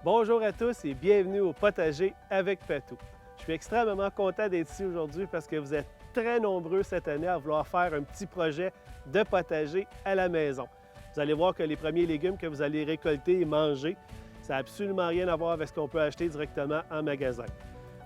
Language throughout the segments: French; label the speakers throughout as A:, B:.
A: Bonjour à tous et bienvenue au potager avec Patou. Je suis extrêmement content d'être ici aujourd'hui parce que vous êtes très nombreux cette année à vouloir faire un petit projet de potager à la maison. Vous allez voir que les premiers légumes que vous allez récolter et manger, ça n'a absolument rien à voir avec ce qu'on peut acheter directement en magasin.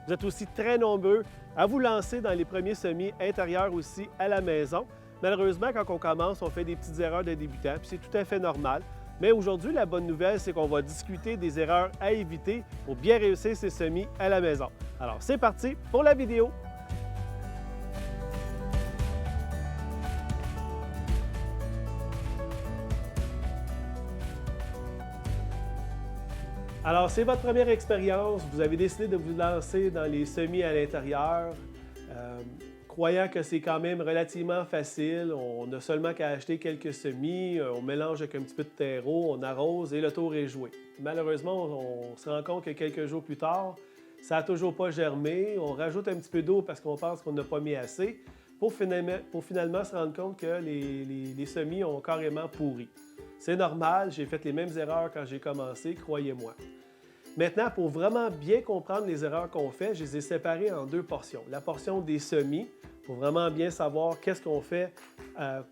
A: Vous êtes aussi très nombreux à vous lancer dans les premiers semis intérieurs aussi à la maison. Malheureusement, quand on commence, on fait des petites erreurs de débutants, puis c'est tout à fait normal. Mais aujourd'hui, la bonne nouvelle, c'est qu'on va discuter des erreurs à éviter pour bien réussir ces semis à la maison. Alors, c'est parti pour la vidéo! Alors, c'est votre première expérience. Vous avez décidé de vous lancer dans les semis à l'intérieur, croyant que c'est quand même relativement facile. On n'a seulement qu'à acheter quelques semis, on mélange avec un petit peu de terreau, on arrose et le tour est joué. Malheureusement, on se rend compte que quelques jours plus tard, ça n'a toujours pas germé. On rajoute un petit peu d'eau parce qu'on pense qu'on n'a pas mis assez pour finalement se rendre compte que les semis ont carrément pourri. C'est normal, j'ai fait les mêmes erreurs quand j'ai commencé, croyez-moi. Maintenant, pour vraiment bien comprendre les erreurs qu'on fait, je les ai séparées en deux portions. La portion des semis, pour vraiment bien savoir qu'est-ce qu'on fait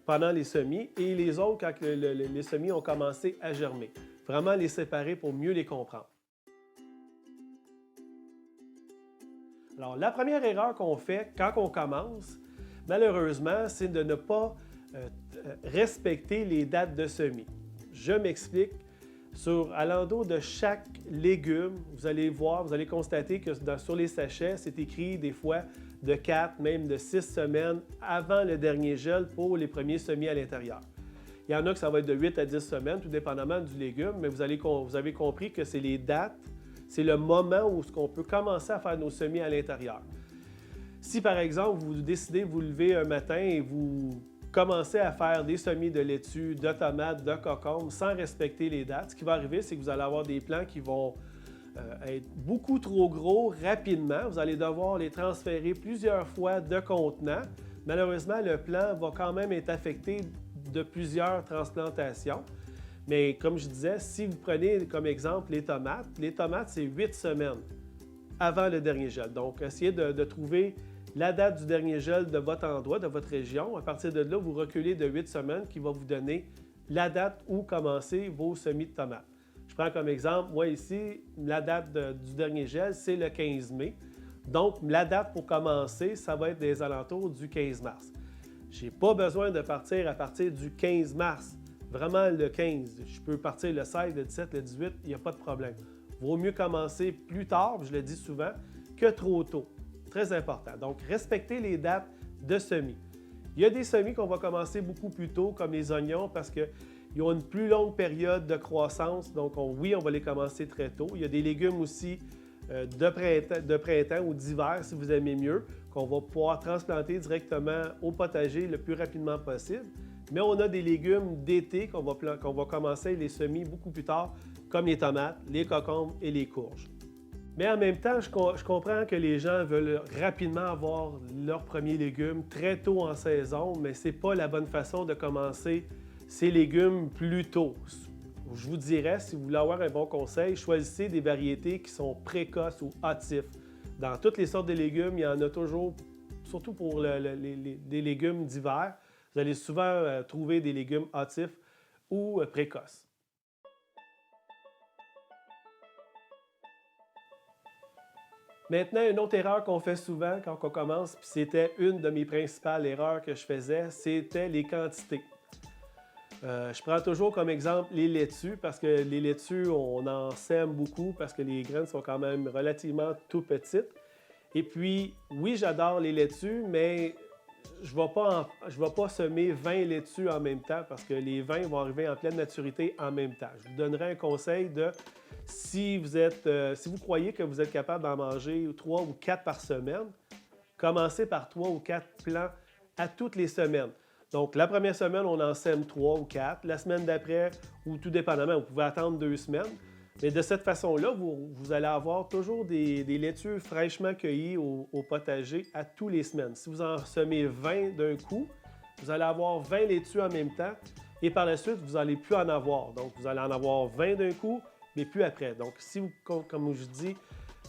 A: pendant les semis, et les autres quand les semis ont commencé à germer. Vraiment les séparer pour mieux les comprendre. Alors, la première erreur qu'on fait quand on commence, malheureusement, c'est de ne pas respecter les dates de semis. Je m'explique. À l'endos de chaque légume, vous allez voir, vous allez constater que sur les sachets, c'est écrit des fois de 4, même de 6 semaines avant le dernier gel pour les premiers semis à l'intérieur. Il y en a que ça va être de 8 à 10 semaines, tout dépendamment du légume, mais vous avez compris que c'est les dates, c'est le moment où on peut commencer à faire nos semis à l'intérieur. Si par exemple, vous décidez de vous lever un matin et vous commencez à faire des semis de laitue, de tomates, de concombres sans respecter les dates, ce qui va arriver, c'est que vous allez avoir des plants qui vont être beaucoup trop gros rapidement. Vous allez devoir les transférer plusieurs fois de contenant. Malheureusement, le plant va quand même être affecté de plusieurs transplantations. Mais comme je disais, si vous prenez comme exemple les tomates, c'est 8 semaines avant le dernier gel. Donc, essayez de trouver la date du dernier gel de votre endroit, de votre région. À partir de là, vous reculez de 8 semaines qui va vous donner la date où commencer vos semis de tomates. Je prends comme exemple, moi ici, la date du dernier gel, c'est le 15 mai. Donc, la date pour commencer, ça va être des alentours du 15 mars. Je n'ai pas besoin de partir à partir du 15 mars. Vraiment le 15. Je peux partir le 16, le 17, le 18, il n'y a pas de problème. Vaut mieux commencer plus tard, je le dis souvent, que trop tôt. Très important. Donc, respectez les dates de semis. Il y a des semis qu'on va commencer beaucoup plus tôt, comme les oignons, parce qu'ils ont une plus longue période de croissance. Donc, oui, on va les commencer très tôt. Il y a des légumes aussi de printemps ou d'hiver, si vous aimez mieux, qu'on va pouvoir transplanter directement au potager le plus rapidement possible. Mais on a des légumes d'été qu'on va commencer les semis beaucoup plus tard, comme les tomates, les concombres et les courges. Mais en même temps, je comprends que les gens veulent rapidement avoir leurs premiers légumes très tôt en saison, mais ce n'est pas la bonne façon de commencer ces légumes plus tôt. Je vous dirais, si vous voulez avoir un bon conseil, choisissez des variétés qui sont précoces ou hâtifs. Dans toutes les sortes de légumes, il y en a toujours, surtout pour les légumes d'hiver, vous allez souvent trouver des légumes hâtifs ou précoces. Maintenant, une autre erreur qu'on fait souvent quand on commence, puis c'était une de mes principales erreurs que je faisais, c'était les quantités. Je prends toujours comme exemple les laitues parce que les laitues, on en sème beaucoup parce que les graines sont quand même relativement tout petites. Et puis, oui, j'adore les laitues, mais je ne vais pas semer 20 laitues en même temps parce que les 20 vont arriver en pleine maturité en même temps. Je vous donnerai un conseil de si vous croyez que vous êtes capable d'en manger 3 ou 4 par semaine, commencez par 3 ou 4 plants à toutes les semaines. Donc, la première semaine, on en sème 3 ou 4. La semaine d'après, ou tout dépendamment, vous pouvez attendre 2 semaines. Mais de cette façon-là, vous allez avoir toujours des laitues fraîchement cueillies au potager à tous les semaines. Si vous en semez 20 d'un coup, vous allez avoir 20 laitues en même temps et par la suite, vous n'allez plus en avoir. Donc, vous allez en avoir 20 d'un coup, mais plus après. Donc, si vous, comme je dis,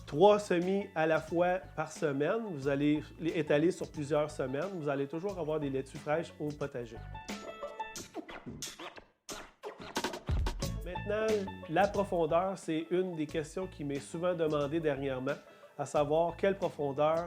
A: 3 semis à la fois par semaine, vous allez les étaler sur plusieurs semaines, vous allez toujours avoir des laitues fraîches au potager. Maintenant, la profondeur, c'est une des questions qui m'est souvent demandée dernièrement, à savoir quelle profondeur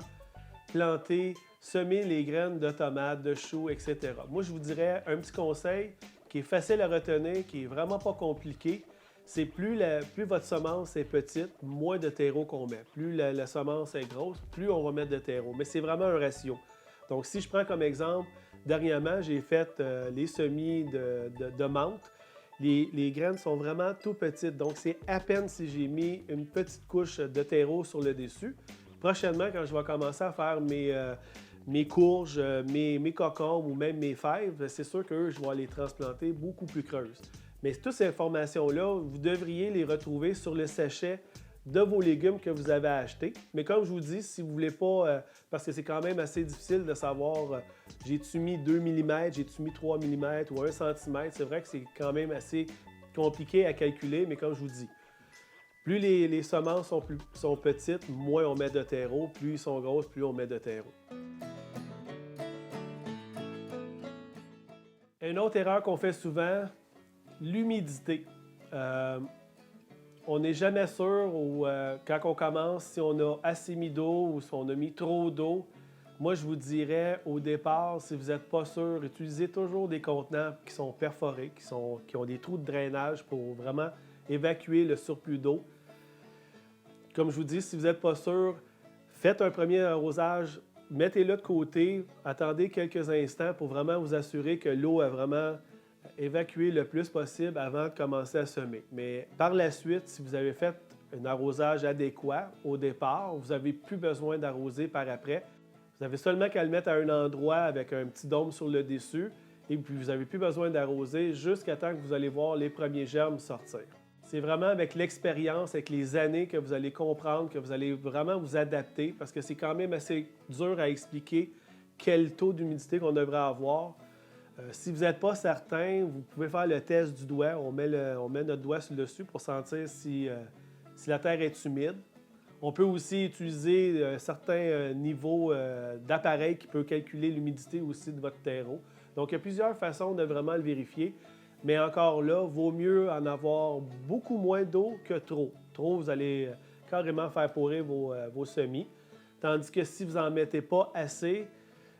A: planter, semer les graines de tomates, de choux, etc. Moi, je vous dirais un petit conseil qui est facile à retenir, qui est vraiment pas compliqué, c'est plus votre semence est petite, moins de terreau qu'on met. Plus la semence est grosse, plus on va mettre de terreau. Mais c'est vraiment un ratio. Donc, si je prends comme exemple, dernièrement, j'ai fait les semis de menthe. Les graines sont vraiment tout petites, donc c'est à peine si j'ai mis une petite couche de terreau sur le dessus. Prochainement, quand je vais commencer à faire mes courges, mes cocombes ou même mes fèves, c'est sûr que je vais les transplanter beaucoup plus creuses. Mais toutes ces informations-là, vous devriez les retrouver sur le sachet de vos légumes que vous avez achetés. Mais comme je vous dis, si vous ne voulez pas, parce que c'est quand même assez difficile de savoir, j'ai-tu mis 2 mm, j'ai-tu mis 3 mm ou 1 cm, c'est vrai que c'est quand même assez compliqué à calculer, mais comme je vous dis, plus les semences sont petites, moins on met de terreau, plus ils sont grosses, plus on met de terreau. Une autre erreur qu'on fait souvent, l'humidité. On n'est jamais sûr quand on commence si on a assez mis d'eau ou si on a mis trop d'eau. Moi, je vous dirais au départ, si vous n'êtes pas sûr, utilisez toujours des contenants qui sont perforés, qui ont des trous de drainage pour vraiment évacuer le surplus d'eau. Comme je vous dis, si vous n'êtes pas sûr, faites un premier arrosage, mettez-le de côté, attendez quelques instants pour vraiment vous assurer que l'eau a vraiment évacué le plus possible avant de commencer à semer. Mais par la suite, si vous avez fait un arrosage adéquat au départ, vous n'avez plus besoin d'arroser par après. Vous avez seulement qu'à le mettre à un endroit avec un petit dôme sur le dessus et puis vous n'avez plus besoin d'arroser jusqu'à temps que vous allez voir les premiers germes sortir. C'est vraiment avec l'expérience, avec les années que vous allez comprendre, que vous allez vraiment vous adapter parce que c'est quand même assez dur à expliquer quel taux d'humidité qu'on devrait avoir. Si vous n'êtes pas certain, vous pouvez faire le test du doigt. On met notre doigt sur le dessus pour sentir si la terre est humide. On peut aussi utiliser certains niveaux d'appareil qui peut calculer l'humidité aussi de votre terreau. Donc, il y a plusieurs façons de vraiment le vérifier. Mais encore là, vaut mieux en avoir beaucoup moins d'eau que trop. Trop, vous allez carrément faire pourrir vos semis. Tandis que si vous n'en mettez pas assez,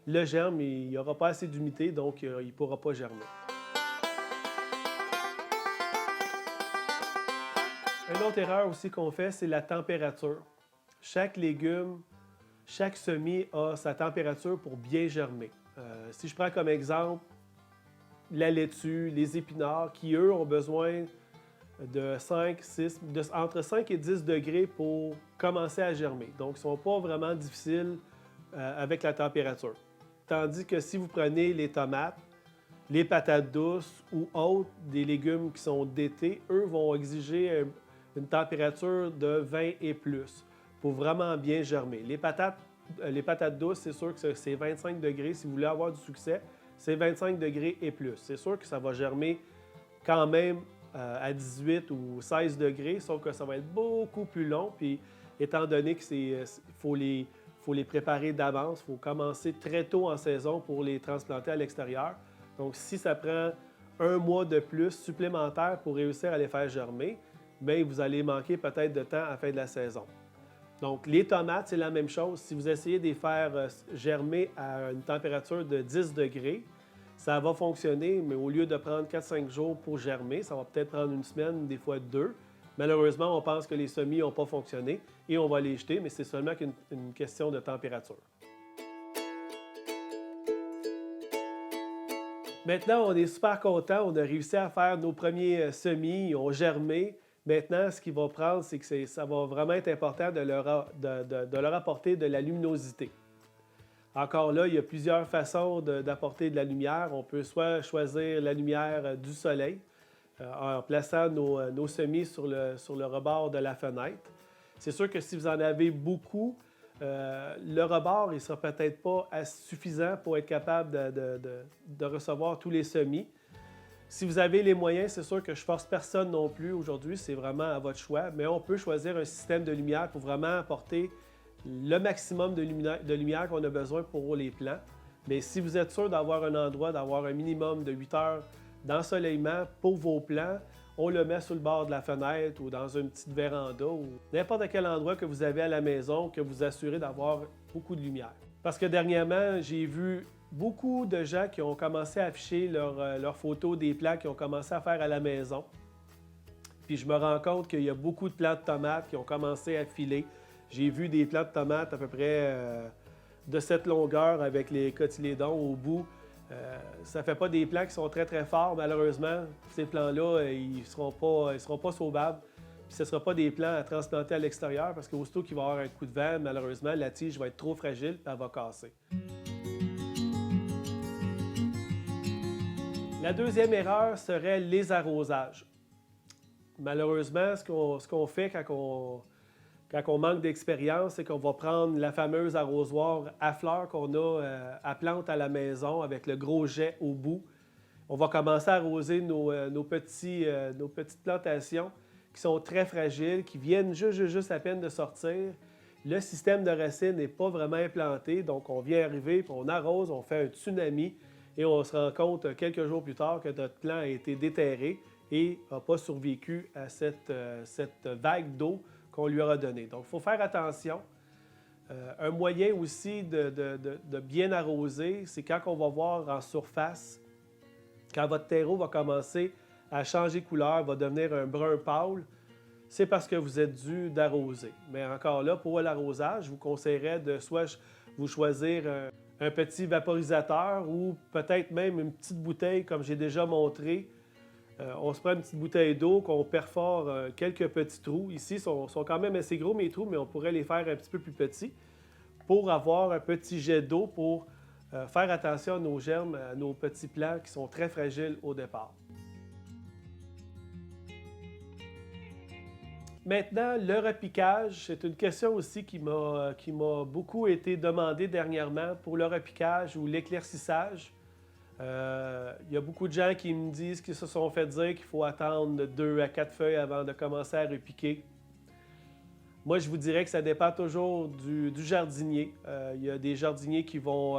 A: le germe, il n'y aura pas assez d'humidité, donc il ne pourra pas germer. Une autre erreur aussi qu'on fait, c'est la température. Chaque légume, chaque semis a sa température pour bien germer. Si je prends comme exemple la laitue, les épinards, qui eux ont besoin de entre 5 et 10 degrés pour commencer à germer. Donc, ils ne sont pas vraiment difficiles avec la température. Tandis que si vous prenez les tomates, les patates douces ou autres, des légumes qui sont d'été, eux vont exiger une température de 20 et plus pour vraiment bien germer. Les patates douces, c'est sûr que c'est 25 degrés. Si vous voulez avoir du succès, c'est 25 degrés et plus. C'est sûr que ça va germer quand même à 18 ou 16 degrés, sauf que ça va être beaucoup plus long. Puis, étant donné qu'il faut les préparer d'avance, il faut commencer très tôt en saison pour les transplanter à l'extérieur. Donc, si ça prend un mois de plus supplémentaire pour réussir à les faire germer, bien, vous allez manquer peut-être de temps à la fin de la saison. Donc, les tomates, c'est la même chose. Si vous essayez de les faire germer à une température de 10 degrés, ça va fonctionner, mais au lieu de prendre 4-5 jours pour germer, ça va peut-être prendre une semaine, des fois 2. Malheureusement, on pense que les semis n'ont pas fonctionné et on va les jeter, mais c'est seulement qu'une question de température. Maintenant, on est super content. On a réussi à faire nos premiers semis, ils ont germé. Maintenant, ce qu'il va prendre, c'est que ça va vraiment être important de leur apporter de la luminosité. Encore là, il y a plusieurs façons d'apporter de la lumière. On peut soit choisir la lumière du soleil en plaçant nos semis sur le rebord de la fenêtre. C'est sûr que si vous en avez beaucoup, le rebord ne sera peut-être pas suffisant pour être capable de recevoir tous les semis. Si vous avez les moyens, c'est sûr que je force personne non plus aujourd'hui, c'est vraiment à votre choix, mais on peut choisir un système de lumière pour vraiment apporter le maximum de lumière qu'on a besoin pour les plants. Mais si vous êtes sûr d'avoir un endroit, d'avoir un minimum de 8 heures d'ensoleillement pour vos plants, on le met sur le bord de la fenêtre ou dans une petite véranda ou n'importe quel endroit que vous avez à la maison que vous assurez d'avoir beaucoup de lumière. Parce que dernièrement, j'ai vu beaucoup de gens qui ont commencé à afficher leurs photos des plants qu'ils ont commencé à faire à la maison. Puis je me rends compte qu'il y a beaucoup de plants de tomates qui ont commencé à filer. J'ai vu des plants de tomates à peu près de cette longueur avec les cotylédons au bout. Ça ne fait pas des plants qui sont très très forts, malheureusement. Ces plants-là, ils ne seront pas sauvables. Puis ce ne sera pas des plants à transplanter à l'extérieur parce qu'aussitôt qu'il va y avoir un coup de vent, malheureusement, la tige va être trop fragile et elle va casser. La deuxième erreur serait les arrosages. Malheureusement, ce qu'on fait quand on manque d'expérience, c'est qu'on va prendre la fameuse arrosoir à fleurs qu'on a à plante à la maison avec le gros jet au bout. On va commencer à arroser nos petites plantations qui sont très fragiles, qui viennent juste à peine de sortir. Le système de racines n'est pas vraiment implanté, donc on vient arriver, puis on arrose, on fait un tsunami et on se rend compte quelques jours plus tard que notre plant a été déterré et n'a pas survécu à cette vague d'eau qu'on lui aura donnée. Donc, il faut faire attention. Un moyen aussi de bien arroser, c'est quand on va voir en surface, quand votre terreau va commencer à changer de couleur, va devenir un brun pâle, c'est parce que vous êtes dû d'arroser. Mais encore là, pour l'arrosage, je vous conseillerais de soit vous choisir un petit vaporisateur ou peut-être même une petite bouteille, comme j'ai déjà montré. On se prend une petite bouteille d'eau qu'on perfore quelques petits trous. Ici, ils sont quand même assez gros, mes trous, mais on pourrait les faire un petit peu plus petits pour avoir un petit jet d'eau pour faire attention à nos germes, à nos petits plants qui sont très fragiles au départ. Maintenant, le repiquage, c'est une question aussi qui m'a beaucoup été demandée dernièrement pour le repiquage ou l'éclaircissage. Il y a beaucoup de gens qui me disent qu'ils se sont fait dire qu'il faut attendre de 2 à 4 feuilles avant de commencer à repiquer. Moi, je vous dirais que ça dépend toujours du jardinier. Il y a des jardiniers qui vont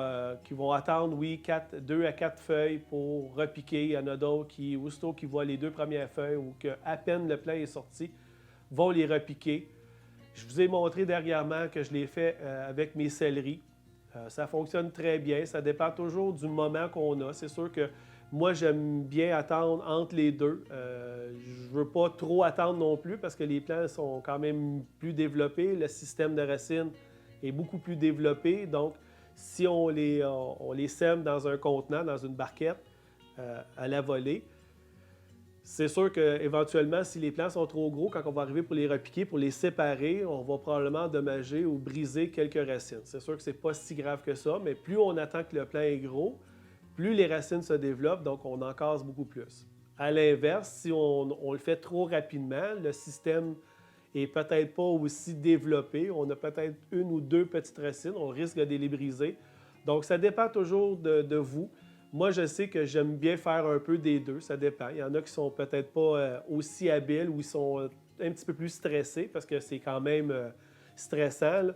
A: attendre, oui, 2 à 4 feuilles pour repiquer. Il y en a d'autres qui, aussitôt qu'ils voient les 2 premières feuilles ou qu'à peine le plant est sorti, vont les repiquer. Je vous ai montré dernièrement que je l'ai fait avec mes céleris. Ça fonctionne très bien. Ça dépend toujours du moment qu'on a. C'est sûr que moi, j'aime bien attendre entre les deux. Je ne veux pas trop attendre non plus parce que les plants sont quand même plus développés. Le système de racines est beaucoup plus développé. Donc, si on les sème dans un contenant, dans une barquette, à la volée, c'est sûr qu'éventuellement, si les plants sont trop gros, quand on va arriver pour les repiquer, pour les séparer, on va probablement endommager ou briser quelques racines. C'est sûr que ce n'est pas si grave que ça, mais plus on attend que le plant est gros, plus les racines se développent, donc on en casse beaucoup plus. À l'inverse, si on le fait trop rapidement, le système n'est peut-être pas aussi développé. On a peut-être 1 ou 2 petites racines, on risque de les briser. Donc, ça dépend toujours de vous. Moi, je sais que j'aime bien faire un peu des deux, ça dépend. Il y en a qui sont peut-être pas aussi habiles ou ils sont un petit peu plus stressés parce que c'est quand même stressant là,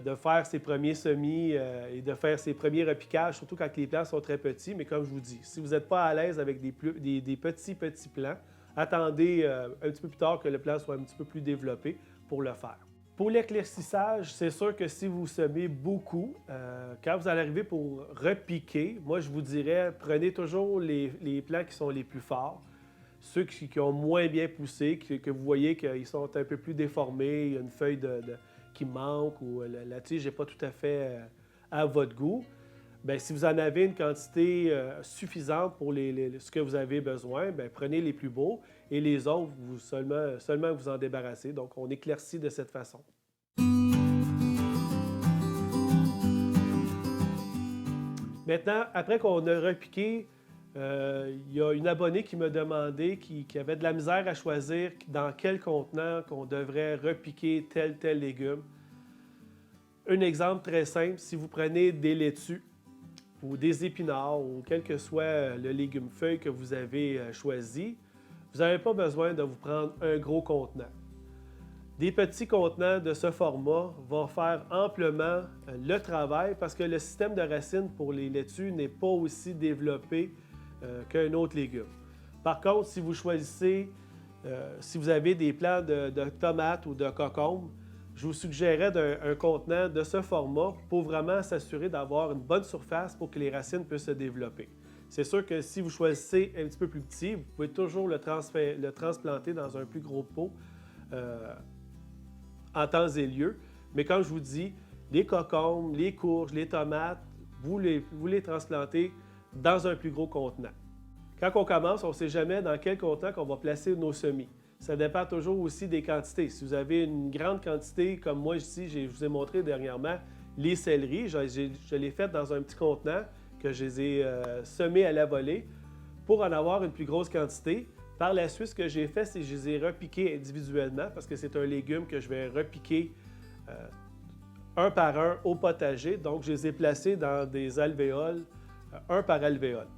A: de faire ses premiers semis et de faire ses premiers repiquages, surtout quand les plants sont très petits. Mais comme je vous dis, si vous n'êtes pas à l'aise avec des petits plants, attendez un petit peu plus tard que le plant soit un petit peu plus développé pour le faire. Pour l'éclaircissage, c'est sûr que si vous semez beaucoup, quand vous allez arriver pour repiquer, moi je vous dirais, prenez toujours les plants qui sont les plus forts, ceux qui ont moins bien poussé, que vous voyez qu'ils sont un peu plus déformés, il y a une feuille qui manque ou la tige n'est pas tout à fait à votre goût. Bien, si vous en avez une quantité suffisante pour ce que vous avez besoin, bien, prenez les plus beaux et les autres, seulement vous en débarrassez. Donc, on éclaircit de cette façon. Maintenant, après qu'on a repiqué, il y a une abonnée qui m'a demandé qui avait de la misère à choisir dans quel contenant qu'on devrait repiquer tel légume. Un exemple très simple, si vous prenez des laitues, ou des épinards ou quel que soit le légume feuille que vous avez choisi, vous n'avez pas besoin de vous prendre un gros contenant. Des petits contenants de ce format vont faire amplement le travail parce que le système de racines pour les laitues n'est pas aussi développé qu'un autre légume. Par contre, si vous choisissez, si vous avez des plants de tomates ou de concombres, je vous suggérerais un contenant de ce format pour vraiment s'assurer d'avoir une bonne surface pour que les racines puissent se développer. C'est sûr que si vous choisissez un petit peu plus petit, vous pouvez toujours le transplanter dans un plus gros pot en temps et lieu. Mais comme je vous dis, les concombres, les courges, les tomates, vous les transplantez dans un plus gros contenant. Quand on commence, on ne sait jamais dans quel contenant qu'on va placer nos semis. Ça dépend toujours aussi des quantités. Si vous avez une grande quantité, comme moi ici, je vous ai montré dernièrement, les céleris, je les fait dans un petit contenant que je les ai semés à la volée pour en avoir une plus grosse quantité. Par la suite, ce que j'ai fait, c'est que je les ai repiqués individuellement parce que c'est un légume que je vais repiquer un par un au potager. Donc, je les ai placés dans des alvéoles, un par alvéole.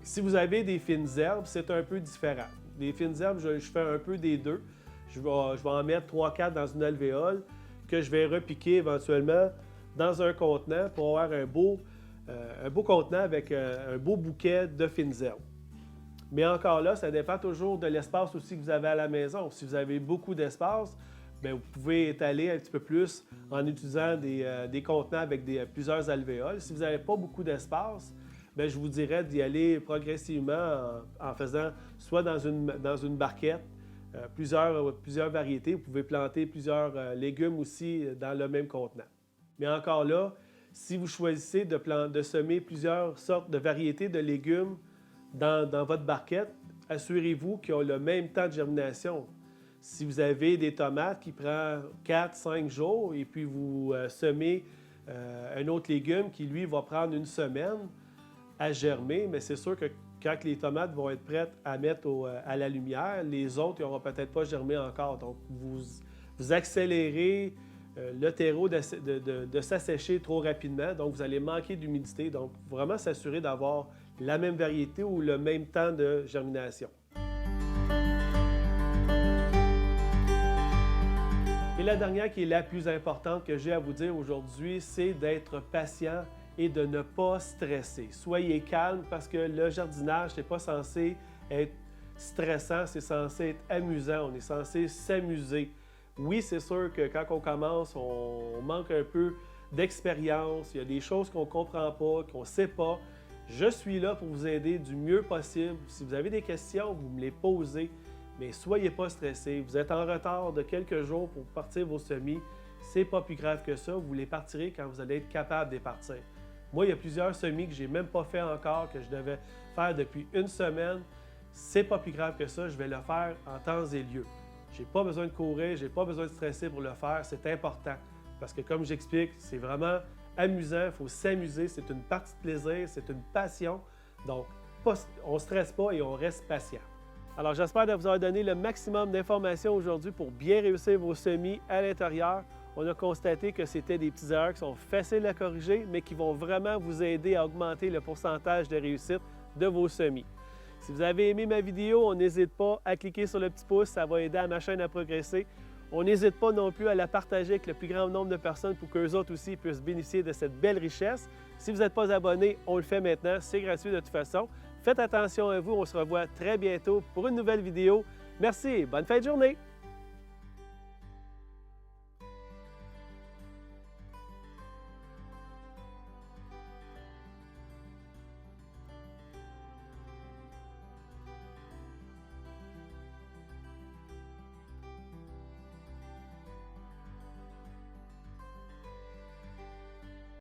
A: Si vous avez des fines herbes, c'est un peu différent. Les fines herbes, je fais un peu des deux. Je vais en mettre 3-4 dans une alvéole que je vais repiquer éventuellement dans un contenant pour avoir un beau contenant avec un beau bouquet de fines herbes. Mais encore là, ça dépend toujours de l'espace aussi que vous avez à la maison. Si vous avez beaucoup d'espace, bien, vous pouvez étaler un petit peu plus en utilisant des contenants avec plusieurs alvéoles. Si vous n'avez pas beaucoup d'espace, bien, je vous dirais d'y aller progressivement en faisant soit dans une barquette, plusieurs variétés. Vous pouvez planter plusieurs légumes aussi dans le même contenant. Mais encore là, si vous choisissez de semer plusieurs sortes de variétés de légumes dans votre barquette, assurez-vous qu'ils ont le même temps de germination. Si vous avez des tomates qui prennent 4-5 jours et puis vous semez un autre légume qui, lui, va prendre une semaine à germer, mais c'est sûr que quand les tomates vont être prêtes à mettre à la lumière, les autres n'auront peut-être pas germé encore. Donc, vous accélérez le terreau de s'assécher trop rapidement, donc vous allez manquer d'humidité. Donc, vraiment s'assurer d'avoir la même variété ou le même temps de germination. Et la dernière qui est la plus importante que j'ai à vous dire aujourd'hui, c'est d'être patient et de ne pas stresser. Soyez calme parce que le jardinage, n'est pas censé être stressant, c'est censé être amusant, on est censé s'amuser. Oui, c'est sûr que quand on commence, on manque un peu d'expérience, il y a des choses qu'on ne comprend pas, qu'on ne sait pas. Je suis là pour vous aider du mieux possible. Si vous avez des questions, vous me les posez, mais soyez pas stressés. Vous êtes en retard de quelques jours pour partir vos semis, c'est pas plus grave que ça. Vous les partirez quand vous allez être capable de les partir. Moi, il y a plusieurs semis que je n'ai même pas fait encore, que je devais faire depuis une semaine. C'est pas plus grave que ça, je vais le faire en temps et lieu. Je n'ai pas besoin de courir, je n'ai pas besoin de stresser pour le faire, c'est important. Parce que comme j'explique, c'est vraiment amusant, il faut s'amuser, c'est une partie de plaisir, c'est une passion. Donc, on ne stresse pas et on reste patient. Alors, j'espère de vous avoir donné le maximum d'informations aujourd'hui pour bien réussir vos semis à l'intérieur. On a constaté que c'était des petites erreurs qui sont faciles à corriger, mais qui vont vraiment vous aider à augmenter le pourcentage de réussite de vos semis. Si vous avez aimé ma vidéo, on n'hésite pas à cliquer sur le petit pouce, ça va aider à ma chaîne à progresser. On n'hésite pas non plus à la partager avec le plus grand nombre de personnes pour qu'eux autres aussi puissent bénéficier de cette belle richesse. Si vous n'êtes pas abonné, on le fait maintenant, c'est gratuit de toute façon. Faites attention à vous, on se revoit très bientôt pour une nouvelle vidéo. Merci, bonne fin de journée!